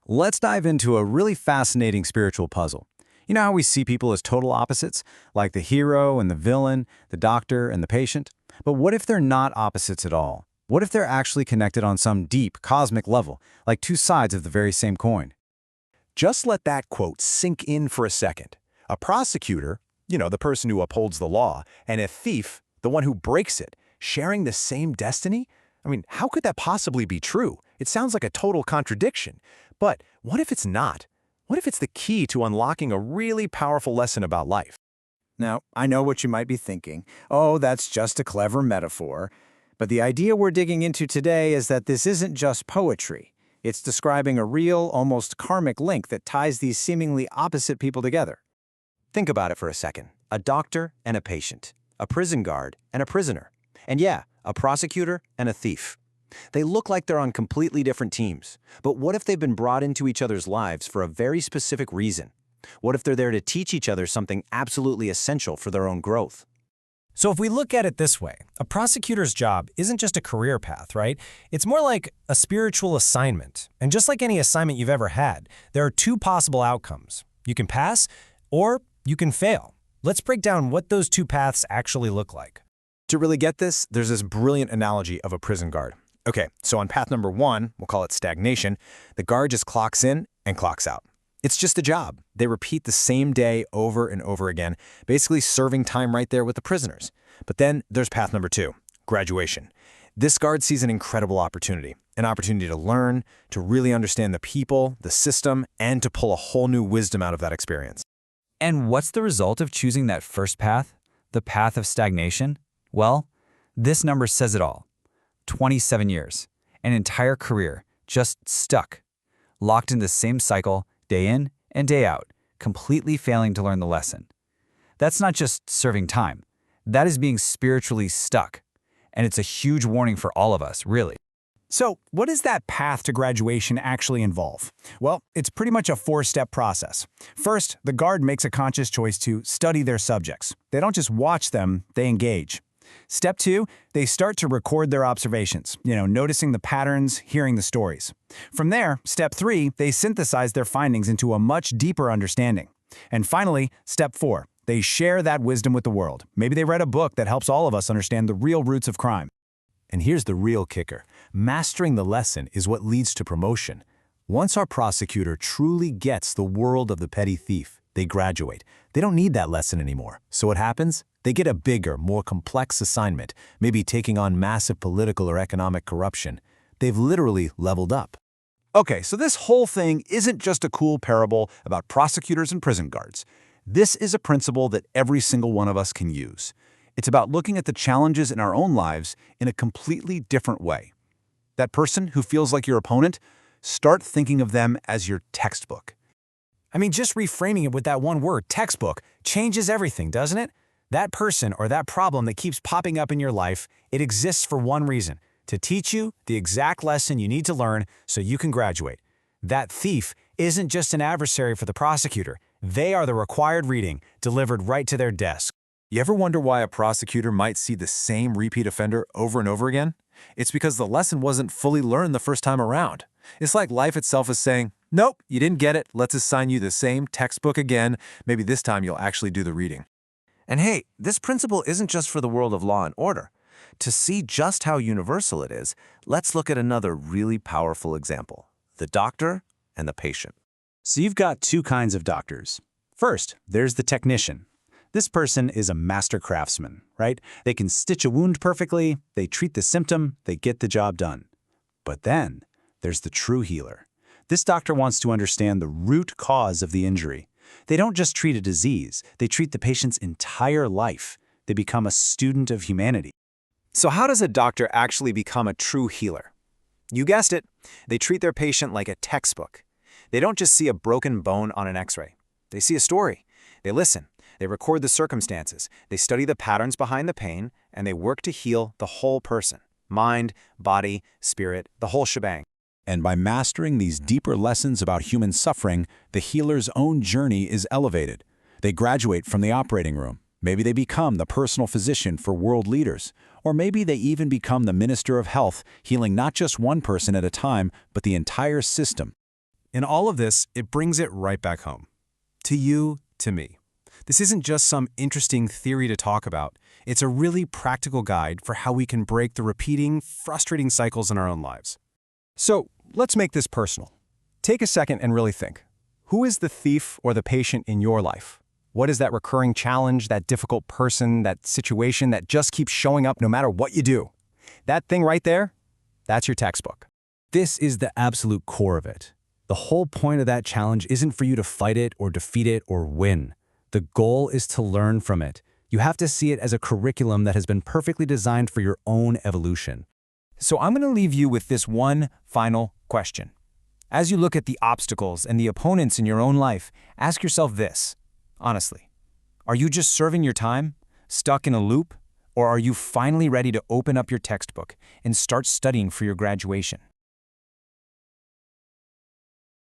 Let's dive into a really fascinating spiritual puzzle. You know how we see people as total opposites, like the hero and the villain, the doctor and the patient? But what if they're not opposites at all? What if they're actually connected on some deep, cosmic level, like two sides of the very same coin? Just let that quote sink in for a second. A prosecutor, the person who upholds the law, and a thief, the one who breaks it, sharing the same destiny? I mean, how could that possibly be true? It sounds like a total contradiction. But what if it's not? What if it's the key to unlocking a really powerful lesson about life? Now, I know what you might be thinking. Oh, that's just a clever metaphor. But the idea we're digging into today is that this isn't just poetry. It's describing a real, almost karmic link that ties these seemingly opposite people together. Think about it for a second. A doctor and a patient, a prison guard and a prisoner, and yeah, a prosecutor and a thief. They look like they're on completely different teams. But what if they've been brought into each other's lives for a very specific reason? What if they're there to teach each other something absolutely essential for their own growth? So if we look at it this way, a prosecutor's job isn't just a career path, right? It's more like a spiritual assignment. And just like any assignment you've ever had, there are two possible outcomes. You can pass or you can fail. Let's break down what those two paths actually look like. To really get this, there's this brilliant analogy of a prison guard. Okay, so on path number 1, we'll call it stagnation, the guard just clocks in and clocks out. It's just a job. They repeat the same day over and over again, basically serving time right there with the prisoners. But then there's path number 2, graduation. This guard sees an incredible opportunity, an opportunity to learn, to really understand the people, the system, and to pull a whole new wisdom out of that experience. And what's the result of choosing that first path, the path of stagnation? Well, this number says it all. 27 years, an entire career, just stuck, locked in the same cycle, day in and day out, completely failing to learn the lesson. That's not just serving time. That is being spiritually stuck. And it's a huge warning for all of us, really. So, what does that path to graduation actually involve? Well, it's pretty much a 4-step process. First, the guard makes a conscious choice to study their subjects. They don't just watch them, they engage. Step 2, they start to record their observations, noticing the patterns, hearing the stories. From there, step 3, they synthesize their findings into a much deeper understanding. And finally, step 4, they share that wisdom with the world. Maybe they read a book that helps all of us understand the real roots of crime. And here's the real kicker. Mastering the lesson is what leads to promotion. Once our prosecutor truly gets the world of the petty thief, they graduate. They don't need that lesson anymore. So what happens? They get a bigger, more complex assignment, maybe taking on massive political or economic corruption. They've literally leveled up. Okay, so this whole thing isn't just a cool parable about prosecutors and prison guards. This is a principle that every single one of us can use. It's about looking at the challenges in our own lives in a completely different way. That person who feels like your opponent, start thinking of them as your textbook. I mean, just reframing it with that one word, textbook, changes everything, doesn't it? That person or that problem that keeps popping up in your life, it exists for one reason, to teach you the exact lesson you need to learn so you can graduate. That thief isn't just an adversary for the prosecutor. They are the required reading, delivered right to their desk. You ever wonder why a prosecutor might see the same repeat offender over and over again? It's because the lesson wasn't fully learned the first time around. It's like life itself is saying, nope, you didn't get it. Let's assign you the same textbook again. Maybe this time you'll actually do the reading. And hey, this principle isn't just for the world of law and order. To see just how universal it is, let's look at another really powerful example, the doctor and the patient. So you've got two kinds of doctors. First, there's the technician. This person is a master craftsman, right? They can stitch a wound perfectly, they treat the symptom, they get the job done. But then, there's the true healer. This doctor wants to understand the root cause of the injury. They don't just treat a disease, they treat the patient's entire life. They become a student of humanity. So how does a doctor actually become a true healer? You guessed it, they treat their patient like a textbook. They don't just see a broken bone on an x-ray. They see a story. They listen. They record the circumstances. They study the patterns behind the pain, and they work to heal the whole person. Mind, body, spirit, the whole shebang. And by mastering these deeper lessons about human suffering, the healer's own journey is elevated. They graduate from the operating room. Maybe they become the personal physician for world leaders. Or maybe they even become the minister of health, healing not just one person at a time, but the entire system. In all of this, it brings it right back home. To you, to me. This isn't just some interesting theory to talk about. It's a really practical guide for how we can break the repeating, frustrating cycles in our own lives. So let's make this personal. Take a second and really think. Who is the thief or the patient in your life? What is that recurring challenge, that difficult person, that situation that just keeps showing up no matter what you do? That thing right there, that's your textbook. This is the absolute core of it. The whole point of that challenge isn't for you to fight it or defeat it or win. The goal is to learn from it. You have to see it as a curriculum that has been perfectly designed for your own evolution. So I'm going to leave you with this one final question. As you look at the obstacles and the opponents in your own life, ask yourself this, honestly. Are you just serving your time, stuck in a loop, or are you finally ready to open up your textbook and start studying for your graduation?